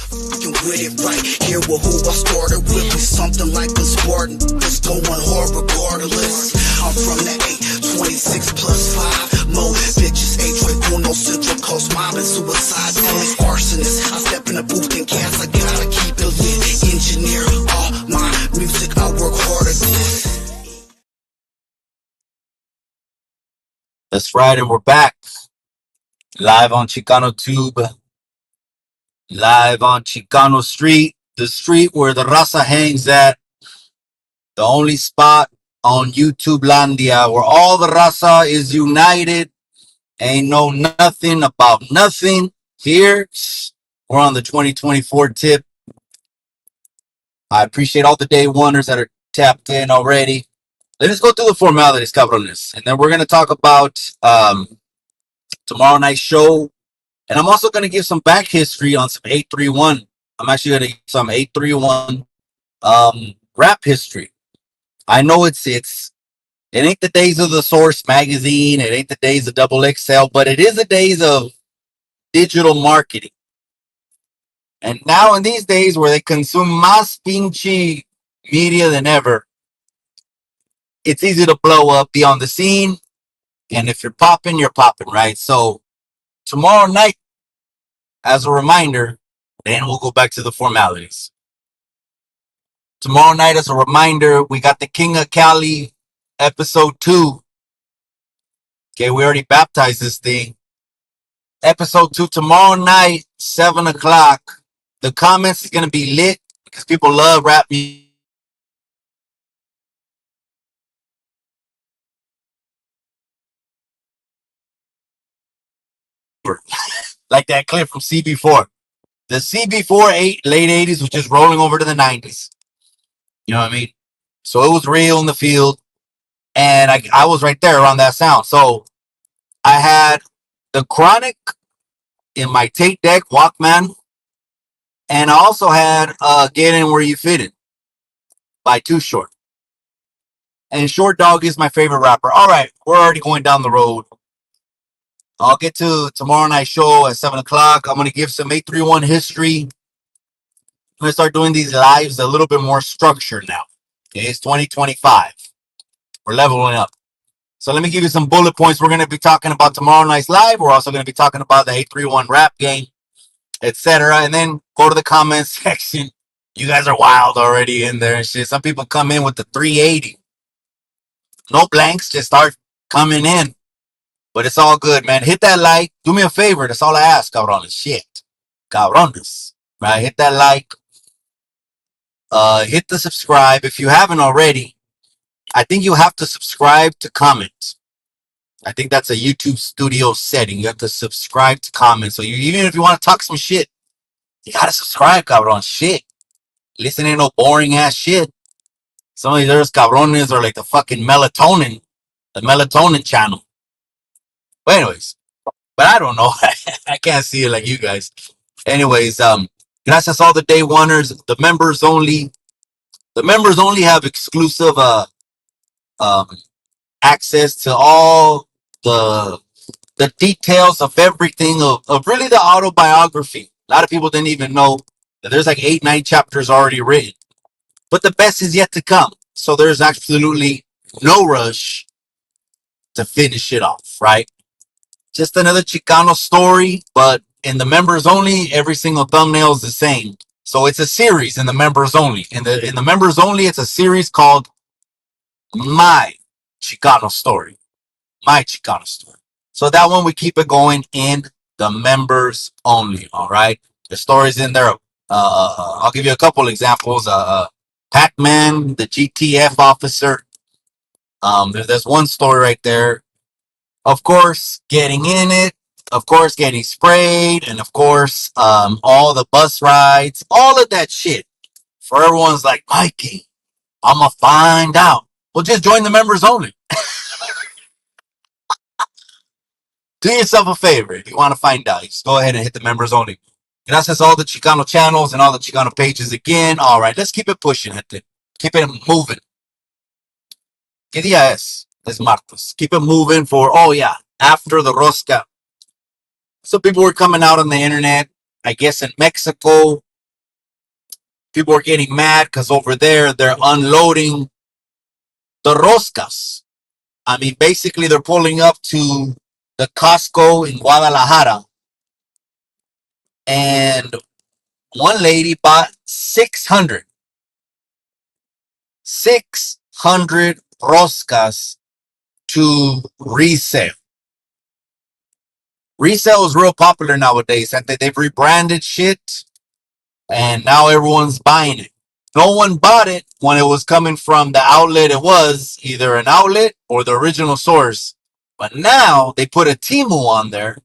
You with it right here with who I started with. We something like a Spartan, just going hard regardless. I'm from the 826 plus 5. Mo bitches, H-Uno, Central Coast mob and suicide. Always arsonists. I step in the booth and cast, I gotta keep it lit. Engineer all my music, I work hard at this. That's right, and we're back live on Chicano Tube, live on Chicano Street, the street where the raza hangs at, the only spot on YouTube Landia where all the raza is united. Ain't no nothing about nothing here. We're on the 2024 tip. I appreciate all the day oneers that are tapped in already. Let's go through the formalities, cabrones, and then we're gonna talk about tomorrow night's show. And I'm also going to give some back history on some 831. I'm actually going to give some 831 rap history. I know it ain't the days of the Source magazine. It ain't the days of Double XL, but it is the days of digital marketing. And now in these days where they consume más pinche media than ever, it's easy to blow up, be on the scene. And if you're popping, right? So tomorrow night, as a reminder, then we'll go back to the formalities. Tomorrow night, as a reminder, we got the King of Cali episode 2. Okay, we already baptized this thing. Episode 2 tomorrow night, 7 o'clock. The comments is going to be lit because people love rap music. Like that clip from CB4. The CB4 late 80s was just rolling over to the 90s. You know what I mean? So it was real in the field. And I was right there around that sound. So I had the Chronic in my tape deck, Walkman. And I also had Get In Where You Fit In by Too Short. And Short Dog is my favorite rapper. All right, we're already going down the road. I'll get to tomorrow night's show at 7 o'clock. I'm going to give some 831 history. I'm going to start doing these lives a little bit more structured now. Okay, it's 2025. We're leveling up. So let me give you some bullet points. We're going to be talking about tomorrow night's live. We're also going to be talking about the 831 rap game, etc. And then go to the comments section. You guys are wild already in there and shit. Some people come in with the 380. No blanks, just start coming in. But it's all good, man. Hit that like. Do me a favor. That's all I ask, cabrones. Shit. Cabrones. Right? Hit that like. Hit the subscribe. If you haven't already, I think you have to subscribe to comment. I think that's a YouTube studio setting. You have to subscribe to comment. So even if you want to talk some shit, you gotta subscribe, cabron. Shit. Listening to no boring ass shit. Some of these other cabrones are like the fucking melatonin. The melatonin channel. But anyways. But I don't know. I can't see it like you guys. Anyways, gracias all the day oneers. The members only. The members only have exclusive access to all the details of everything of really the autobiography. A lot of people didn't even know that there's like 8-9 chapters already written. But the best is yet to come. So there's absolutely no rush to finish it off, right? Just another Chicano story, but in the members only, every single thumbnail is the same. So it's a series in the members only. In the members only, it's a series called My Chicano Story. My Chicano Story. So that one we keep it going in the members only. All right, the stories in there. I'll give you a couple examples. Pac-Man, the GTF officer. There's one story right there. Of course, getting in it. Of course, getting sprayed, and of course, all the bus rides, all of that shit. For everyone's like, Mikey, I'ma find out. Well, just join the members only. Do yourself a favor if you want to find out. Just go ahead and hit the members only. Gracias all the Chicano channels and all the Chicano pages again. All right, let's keep it pushing. Keep it moving. ¿Qué día es? Es martes. Keep it moving for, oh yeah, after the Rosca. So people were coming out on the internet, I guess in Mexico, People are getting mad because over there they're unloading the roscas. I mean, basically, they're pulling up to the Costco in Guadalajara, and one lady bought 600 roscas to resell. Resale is real popular nowadays. They've rebranded shit, and now everyone's buying it. No one bought it when it was coming from the outlet. It was either an outlet or the original source. But now they put a Timu on there.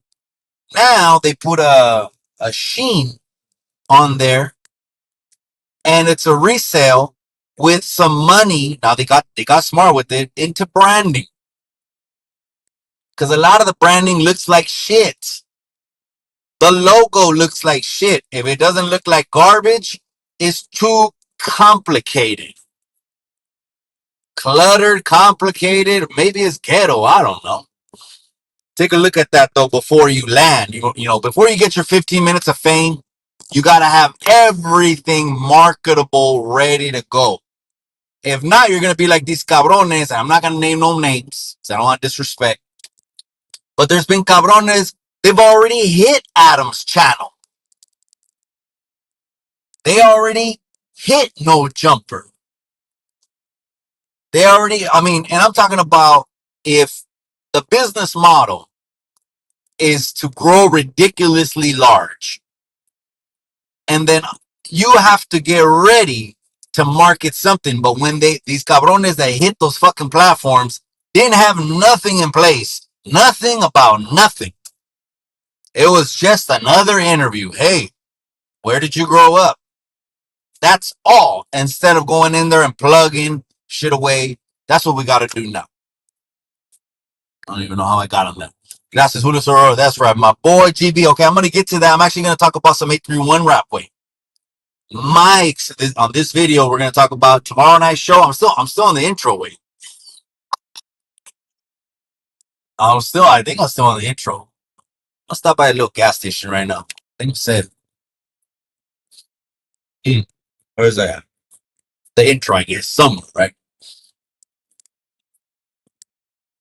Now they put a Sheen on there, and it's a resale with some money. Now they got smart with it into branding, because a lot of the branding looks like shit. The logo looks like shit. If it doesn't look like garbage, it's too complicated. Cluttered, complicated. Maybe it's ghetto. I don't know. Take a look at that though before you land. You know, before you get your 15 minutes of fame, you gotta have everything marketable ready to go. If not, you're gonna be like these cabrones. I'm not gonna name no names, because I don't want disrespect. But there's been cabrones. They've already hit Adam's channel. They already hit No Jumper. They already, I mean, and I'm talking about if the business model is to grow ridiculously large, and then you have to get ready to market something. But when these cabrones that hit those fucking platforms didn't have nothing in place, nothing about nothing. It was just another interview. Hey, where did you grow up? That's all. Instead of going in there and plugging shit away, that's what we got to do now. I don't even know how I got on that. Gracias, Julio Sororo. That's right. My boy GB. Okay, I'm going to get to that. I'm actually going to talk about some 831 rap way. Mike's on this video, we're going to talk about tomorrow night's show. I'm still on the intro way. I think I'm still on the intro. I'll stop by a little gas station right now. I think it said, where's that? The intro, I guess, somewhere, right?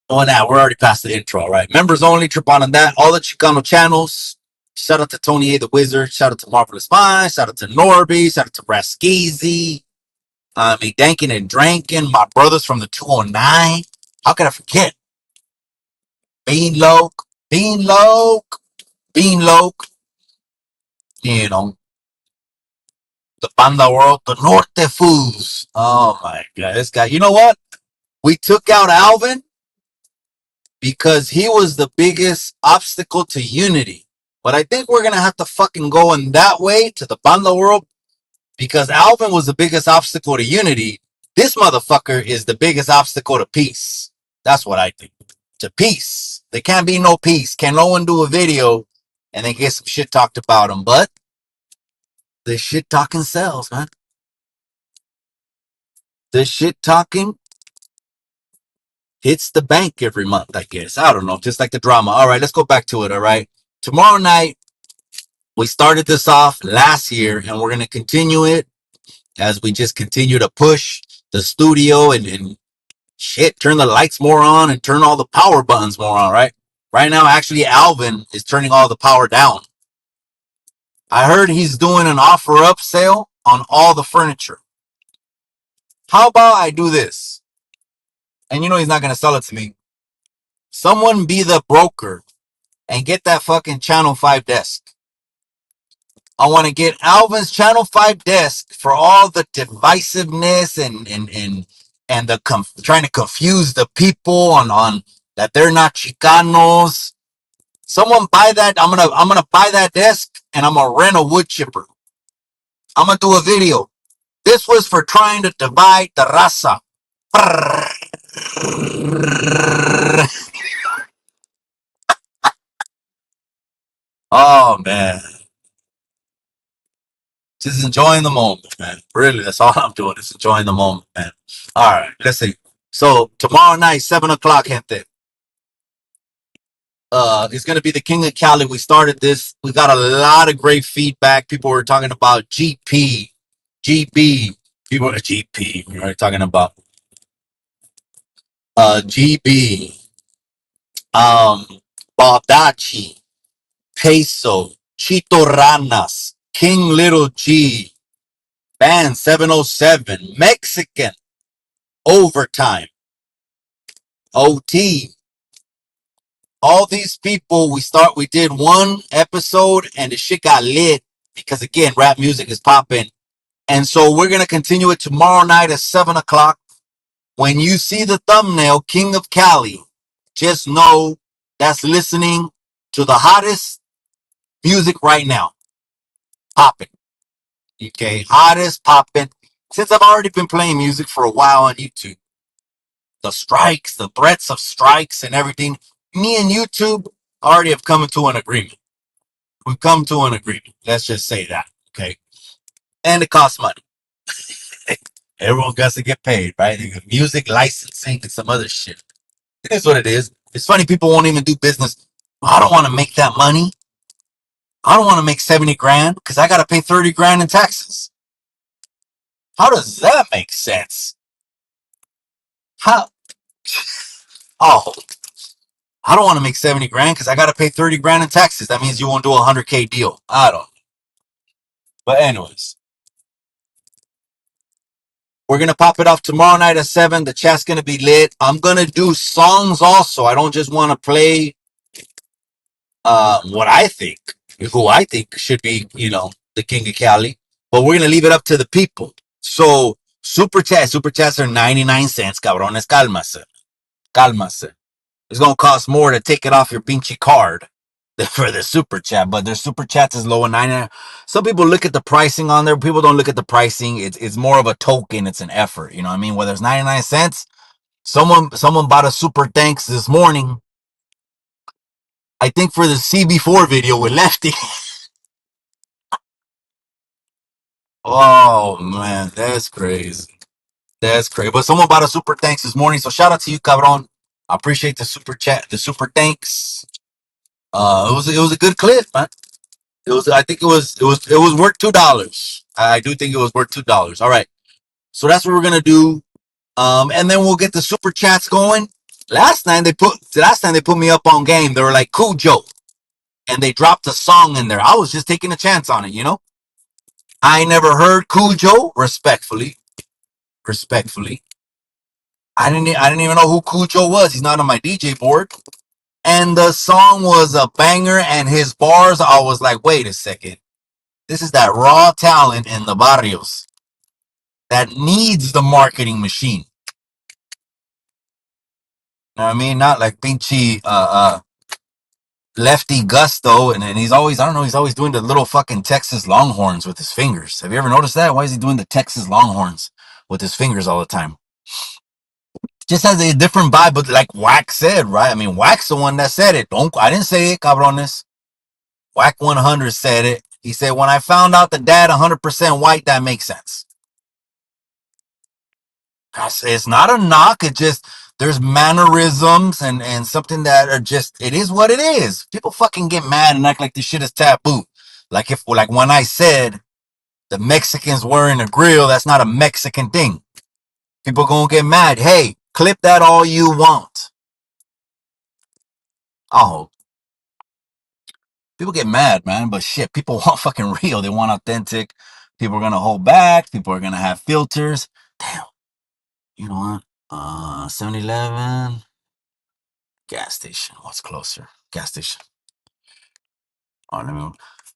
Oh, now we're already past the intro, right? Members only, trip on that. All the Chicano channels. Shout out to Tony A. the Wizard. Shout out to Marvelous Minds. Shout out to Norby. Shout out to Raskeezy. Dankin and Drankin. My brothers from the 209. How could I forget? Beanloke. You know, the Panda World, the Norte Fools. Oh my God, this guy. You know what? We took out Alvin because he was the biggest obstacle to unity. But I think we're gonna have to fucking go in that way to the Panda World, because Alvin was the biggest obstacle to unity. This motherfucker is the biggest obstacle to peace. That's what I think. To peace. There can't be no peace. Can no one do a video and then get some shit talked about him? But the shit talking sells, man. The shit talking hits the bank every month, I guess. I don't know. Just like the drama. All right, let's go back to it. All right. Tomorrow night, we started this off last year, and we're going to continue it as we just continue to push the studio and shit, turn the lights more on and turn all the power buttons more on, right? Right now, actually, Alvin is turning all the power down. I heard he's doing an offer up sale on all the furniture. How about I do this? And you know he's not going to sell it to me. Someone be the broker and get that fucking Channel 5 desk. I want to get Alvin's Channel 5 desk for all the divisiveness and the trying to confuse the people on that they're not Chicanos. Someone buy that. I'm gonna buy that desk and I'm gonna rent a wood chipper. I'm gonna do a video. This was for trying to divide the raza. Oh man. Just enjoying the moment, man. Really, that's all I'm doing. Is enjoying the moment, man. All right, let's see. So tomorrow night, 7 o'clock, gente. It's gonna be the King of Cali. We started this. We got a lot of great feedback. People were talking about GP. GB. People are GP. We're talking about GB. Um, Baldacci, Peso, Chito Ranas, King Little G, Band 707, Mexican, Overtime, OT. All these people, we did one episode and the shit got lit because again, rap music is popping. And so we're gonna continue it tomorrow night at 7 o'clock. When you see the thumbnail, King of Cali, just know that's listening to the hottest music right now. Popping. Okay, hottest popping. Since I've already been playing music for a while on YouTube, the strikes, the threats of strikes and everything, me and YouTube already have come to an agreement. We've come to an agreement. Let's just say that. Okay. And it costs money. Everyone got to get paid, right? Music licensing and some other shit. It is what it is. It's funny, people won't even do business. I don't want to make that money. I don't want to make 70 grand because I got to pay 30 grand in taxes. How does that make sense? How? Oh, I don't want to make 70 grand because I got to pay 30 grand in taxes. That means you won't do a 100K deal. I don't. But anyways, we're going to pop it off tomorrow night at 7. The chat's going to be lit. I'm going to do songs also. I don't just want to play what I think, who I think should be, the King of Cali. But we're going to leave it up to the people. So, super chats are 99 cents, cabrones. Cálmase. Cálmase. It's going to cost more to take it off your pinchy card for the super chat, but their super chats is low at 99. Some people look at the pricing on there. People don't look at the pricing. It's more of a token. It's an effort. You know what I mean? Whether it's 99 cents, someone bought a super thanks this morning. I think for the CB4 video with Lefty. Oh man, that's crazy. That's crazy. But someone bought a super thanks this morning. So shout out to you, cabron. I appreciate the super chat, the super thanks. It was a good clip, man. I think it was worth $2. I do think it was worth $2. All right. So that's what we're gonna do. And then we'll get the super chats going. Last time they put me up on game. They were like Cujo. And they dropped a song in there. I was just taking a chance on it. I never heard Cujo, respectfully. Respectfully. I didn't even know who Cujo was. He's not on my DJ board. And the song was a banger, and his bars, I was like, wait a second. This is that raw talent in the barrios that needs the marketing machine. You know what I mean? Not like pinchy lefty gusto, and he's always, I don't know, he's always doing the little fucking Texas Longhorns with his fingers. Have you ever noticed that? Why is he doing the Texas Longhorns with his fingers all the time? Just has a different vibe, but like Wack said, right? I mean, Wack's the one that said it. I didn't say it, cabrones. Wack 100 said it. He said, when I found out the dad 100% white, that makes sense. It's not a knock. It just, there's mannerisms and something that are just, it is what it is. People fucking get mad and act like this shit is taboo. Like when I said the Mexicans wearing a grill, that's not a Mexican thing. People gonna get mad. Hey, clip that all you want. Oh, people get mad, man. But shit, people want fucking real. They want authentic. People are gonna hold back. People are gonna have filters. Damn. You know what? 7-Eleven. Gas station. What's closer? Gas station. Oh, let me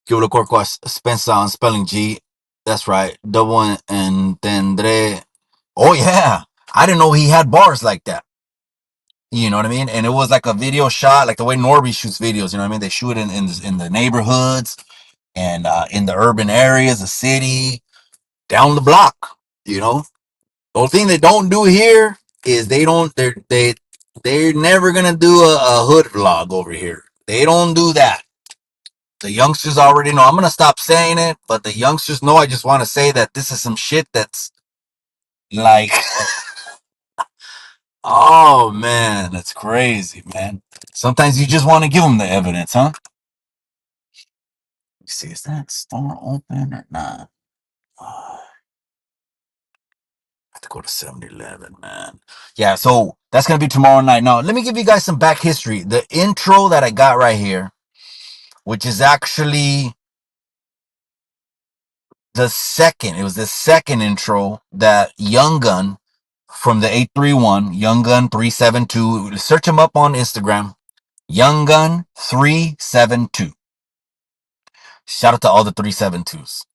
give it a quick Spencer on spelling G. That's right. Double entendre. Oh yeah. I didn't know he had bars like that. You know what I mean? And it was like a video shot, like the way Norby shoots videos. You know what I mean? They shoot in the neighborhoods and in the urban areas, the city, down the block. You know, the only thing they don't do here is they're never gonna do a hood vlog over here. They don't do that. The youngsters already know. I'm gonna stop saying it, but the youngsters know. I just want to say that this is some shit that's like, oh man, that's crazy, man. Sometimes you just want to give them the evidence, huh? Let me see, is that store open or not? have to go to 7-Eleven, man. Yeah, so that's gonna be tomorrow night. Now, let me give you guys some back history. The intro that I got right here, which is actually it was the second intro that Young Gun from the 831, Young Gun 372. Search him up on Instagram. Young Gun 372. Shout out to all the 372s.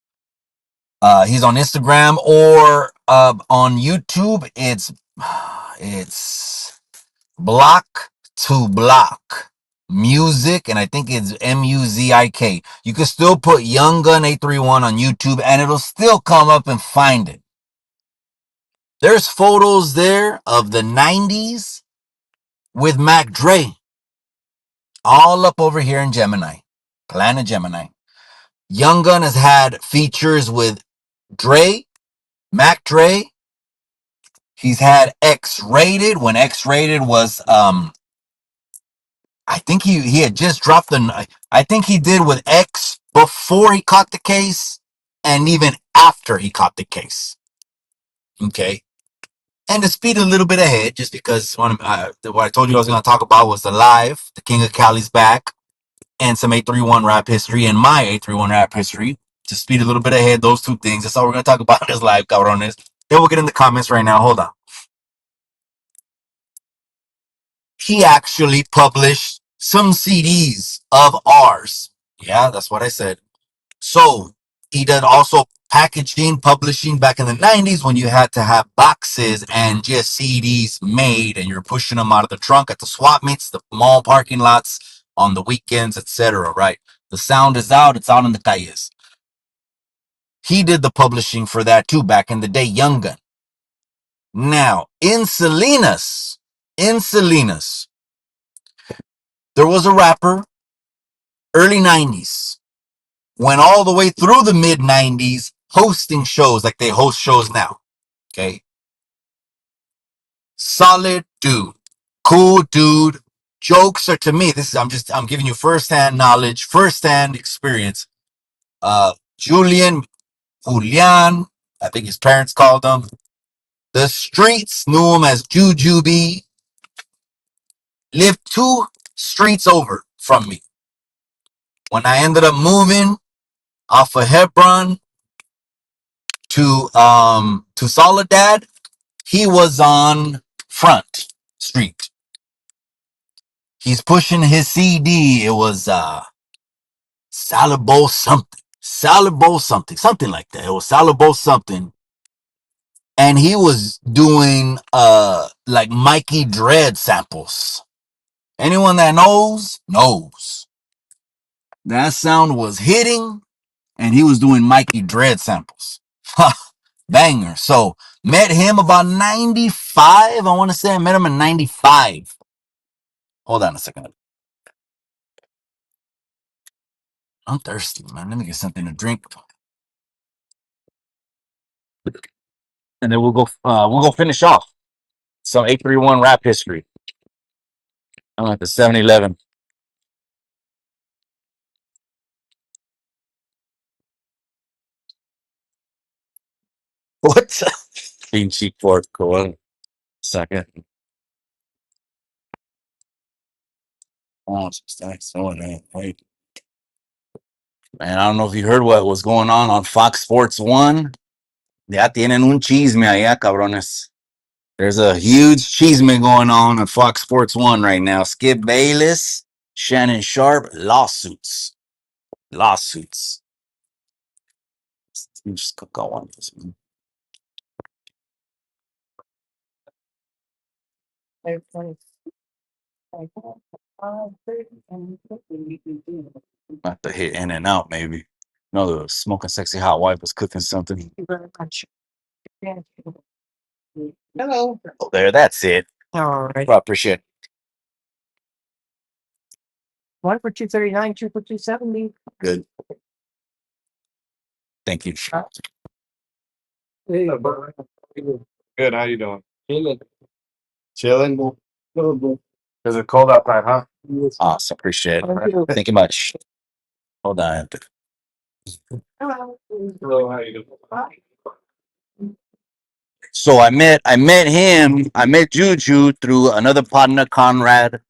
He's on Instagram or on YouTube. It's Block to Block Music, and I think it's Muzik. You can still put Young Gun 831 on YouTube, and it'll still come up and find it. There's photos there of the 90s with Mac Dre, all up over here in Gemini, Planet Gemini. Young Gun has had features with Dre, Mac Dre. He's had X Rated when X Rated was I think he had just dropped I think he did with X before he caught the case and even after he caught the case. Okay. And to speed a little bit ahead, just because what I told you I was going to talk about was the live, the King of Cali's back, and some 831 rap history and my 831 rap history. To speed a little bit ahead, those two things. That's all we're going to talk about in this live, cabrones. Then we'll get in the comments right now. Hold on. He actually published some CDs of ours. Yeah, that's what I said. So he did also packaging, publishing back in the 90s when you had to have boxes and just CDs made and you're pushing them out of the trunk at the swap meets, the mall parking lots, on the weekends, etc. Right? The sound is out, it's out in the calles. He did the publishing for that too back in the day, Young Gun. Now, in Salinas, there was a rapper, early 90s, went all the way through the mid 90s, hosting shows like they host shows now. Okay. Solid dude. Cool dude. Jokes are, to me, I'm giving you firsthand knowledge, firsthand experience. Julian, I think his parents called him. The streets knew him as Jujubee. Lived 2 streets over from me. When I ended up moving off of Hebron to Soledad, he was on Front Street. He's pushing his CD. It was Salad Bowl something. Something like that. It was Salad Bowl something. And he was doing like Mikey Dread samples. Anyone that knows. That sound was hitting, and he was doing Mikey Dread samples. Banger. So met him about 95. I want to say I met him in 95. Hold on a second. I'm thirsty, man. Let me get something to drink. And then we'll go finish off some 831 rap history. I'm at the 7-Eleven. What? Bean cheek pork. Cool. Second. Oh, thanks. Oh, man. Wait. Man, I don't know if you heard what was going on Fox Sports 1. Ya tienen un chisme allá, cabrones. There's a huge chisme going on Fox Sports 1 right now. Skip Bayless, Shannon Sharp, lawsuits. Lawsuits. Let me just go on this one. Have to hit in and out, maybe. No, the smoking sexy hot wife was cooking something. Thank you very much. Hello. Oh, there, that's it. All right. Well, I appreciate it. 1 for 239, 2 for 270. Good. Thank you. Good. How you doing? Chilling. Is it cold outside, huh? Awesome. Appreciate it. Thank you much. Hold on. Hello. How you doing? So I met him. I met Juju through another partner, Conrad.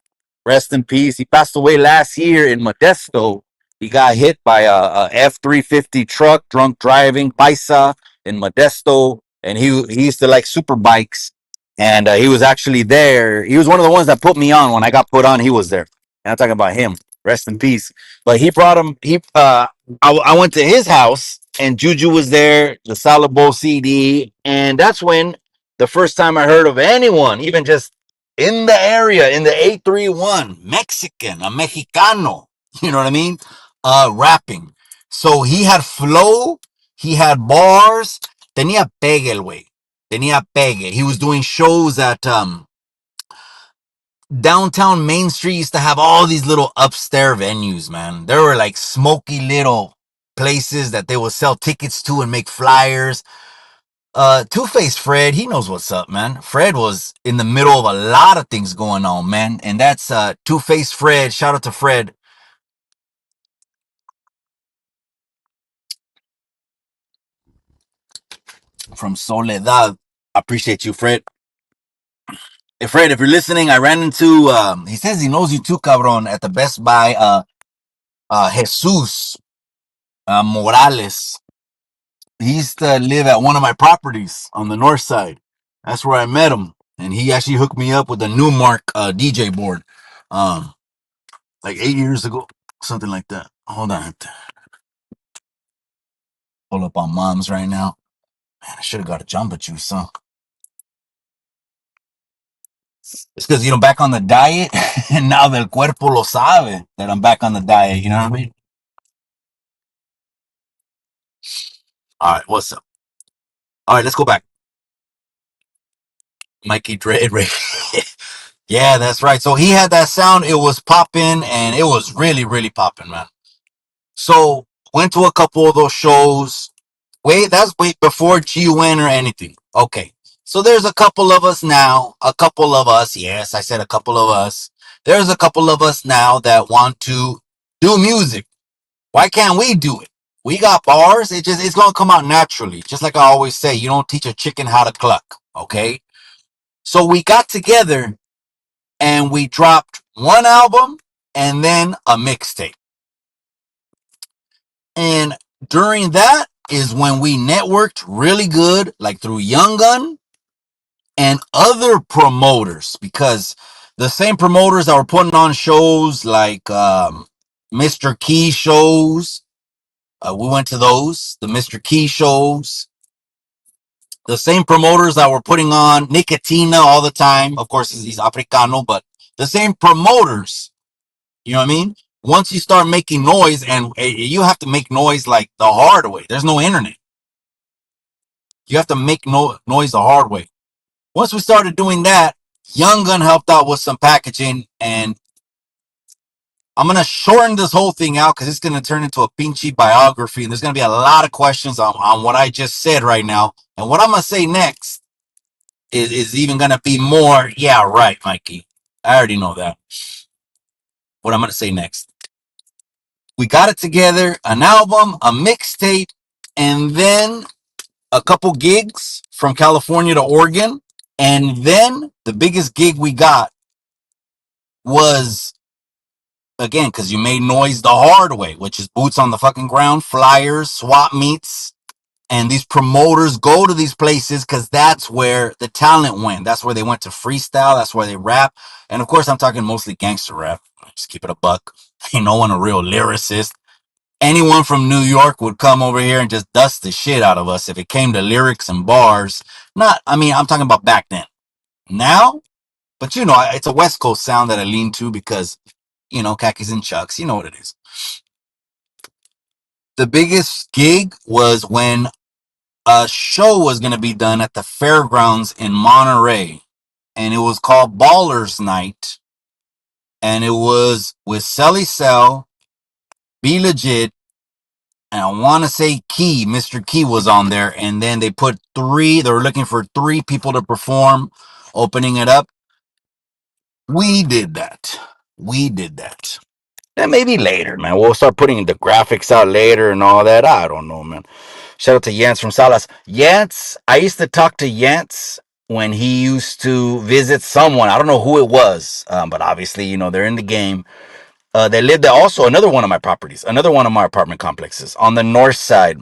Rest in peace. He passed away last year in Modesto. He got hit by a F-350 truck, drunk driving, Paisa in Modesto, and he used to like super bikes. And he was actually there. He was one of the ones that put me on when I got put on. He was there. And I'm talking about him. Rest in peace. But he brought him. I went to his house, and Juju was there. The Salad Bowl CD, and that's when the first time I heard of anyone, even just in the area, in the 831, Mexican, a Mexicano, you know what I mean? Rapping. So he had flow, he had bars, tenía pegue el güey. Tenía pegue. He was doing shows at downtown Main Street used to have all these little upstairs venues, man. There were like smoky little places that they would sell tickets to and make flyers. Two-Face Fred, he knows what's up, man. Fred was in the middle of a lot of things going on, man. And that's Two-Face Fred. Shout out to Fred from Soledad. I appreciate you, Fred. Hey, Fred, if you're listening, I ran into he says he knows you too, cabron, at the Best Buy, Jesus Morales. He used to live at one of my properties on the north side. That's where I met him. And he actually hooked me up with a Newmark DJ board. Um, like 8 years ago, something like that. Hold on, I have to pull up on mom's right now. Man, I should have got a Jamba Juice, huh? It's because back on the diet, and now del cuerpo lo sabe that I'm back on the diet. You know what I mean? All right, what's up? All right, let's go back. Mikey Dread, Ray. Yeah, that's right. So he had that sound. It was popping, and it was really, really popping, man. So went to a couple of those shows. Wait before GUN or anything. Okay. So there's a couple of us now. A couple of us. Yes, I said a couple of us. There's a couple of us now that want to do music. Why can't we do it? We got bars. It's gonna come out naturally. Just like I always say, you don't teach a chicken how to cluck. Okay. So we got together and we dropped one album and then a mixtape. And during that is when we networked really good, like through Young Gun and other promoters, because the same promoters that were putting on shows like Mr. Key shows, we went to those, the Mr. Key shows. The same promoters that were putting on Nicotina all the time. Of course, he's Africano, but the same promoters. You know what I mean? Once you start making noise, and you have to make noise like the hard way. There's no internet. You have to make noise the hard way. Once we started doing that, Young Gun helped out with some packaging, and I'm gonna shorten this whole thing out because it's gonna turn into a pinchy biography, and there's gonna be a lot of questions on what I just said right now, and what I'm gonna say next is even gonna be more. Yeah, right, Mikey. I already know that. What I'm gonna say next. We got it together, an album, a mixtape, and then a couple gigs from California to Oregon. And then the biggest gig we got was, again, because you made noise the hard way, which is boots on the fucking ground, flyers, swap meets. And these promoters go to these places because that's where the talent went. That's where they went to freestyle. That's where they rap. And of course, I'm talking mostly gangster rap. Just keep it a buck. Ain't no one a real lyricist. Anyone from New York would come over here and just dust the shit out of us if it came to lyrics and bars. I'm talking about back then. Now, but it's a West Coast sound that I lean to because, khakis and chucks, you know what it is. The biggest gig was when a show was going to be done at the fairgrounds in Monterey, and it was called Ballers Night, and it was with Selly Cell, Be Legit, and I want to say Mr. Key was on there, and then they were looking for 3 people to perform, opening it up. We did that. Then maybe later, man. We'll start putting the graphics out later and all that. I don't know, man. Shout out to Yance from Salas. Yance, I used to talk to Yance when he used to visit someone. I don't know who it was, but obviously, they're in the game. They lived at also another one of my properties, another one of my apartment complexes on the north side.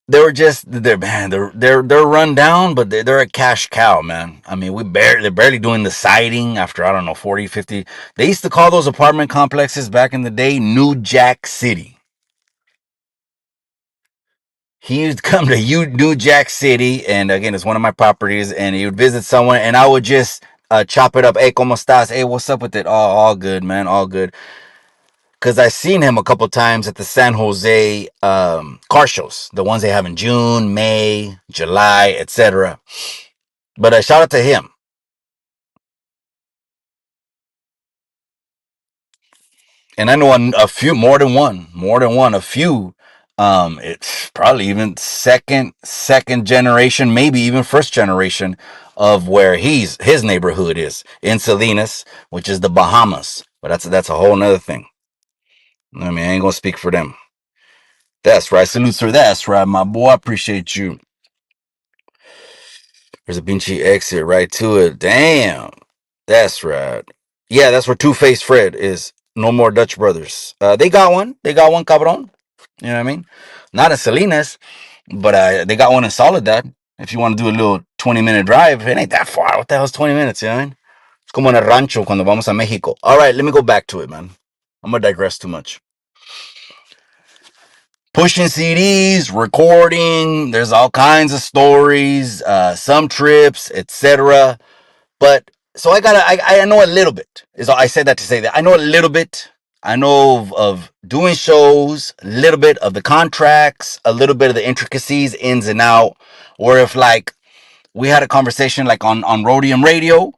They were just they're run down, but they're a cash cow, man. I mean, they're barely doing the siding after, I don't know, 40, 50. They used to call those apartment complexes back in the day New Jack City. He used to come to New Jack City, and again, it's one of my properties, and he would visit someone, and I would just chop it up. Hey, ¿cómo estás? Hey, what's up with it? Oh, all good, man, all good. Because I seen him a couple times at the San Jose car shows, the ones they have in June, May, July, etc. But I shout out to him. And I know a few, more than one, a few. It's probably even second generation, maybe even first generation of where his neighborhood is in Salinas, which is the Bahamas. But that's a whole nother thing. I mean, I ain't gonna speak for them. That's right. Salute, sir. That's right, my boy. I appreciate you. There's a Beachy exit right to it. Damn. That's right. Yeah, that's where Two Face Fred is. No more Dutch Brothers. They got one. They got one, cabron. You know what I mean? Not in Salinas, but they got one in Soledad. If you want to do a little 20-minute drive, it ain't that far. What the hell's 20 minutes, you know what I mean? It's como en el rancho cuando vamos a Mexico. All right, let me go back to it, man. I'm going to digress too much. Pushing CDs, recording, there's all kinds of stories, some trips, etc. But so I know a little bit. I said that to say that I know a little bit. I know of doing shows, a little bit of the contracts, a little bit of the intricacies, ins and out. Or if like we had a conversation like on Rhodium Radio,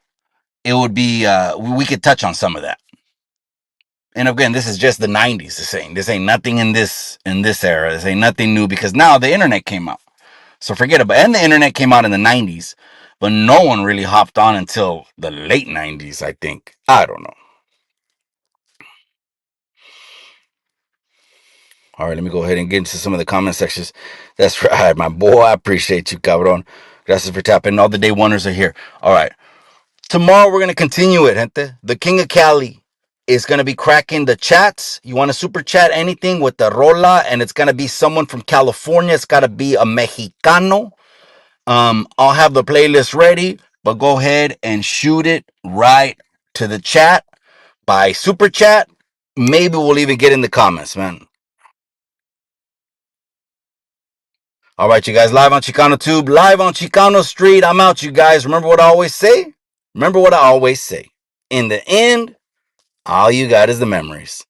it would be we could touch on some of that. And again, this is just the 90s. This ain't nothing in this era. This ain't nothing new because now the internet came out. So forget about it. And the internet came out in the 90s, but no one really hopped on until the late 90s, I think. I don't know. All right, let me go ahead and get into some of the comment sections. That's right, my boy. I appreciate you, cabron. Gracias for tapping. All the day wonders are here. All right. Tomorrow we're going to continue it, gente. The King of Cali is going to be cracking the chats. You want to super chat anything with the rola, and it's going to be someone from California. It's got to be a Mexicano. I'll have the playlist ready, but go ahead and shoot it right to the chat by super chat. Maybe we'll even get in the comments, man. All right, you guys, live on Chicano Tube, live on Chicano Street. I'm out, you guys. Remember what I always say? In the end, all you got is the memories.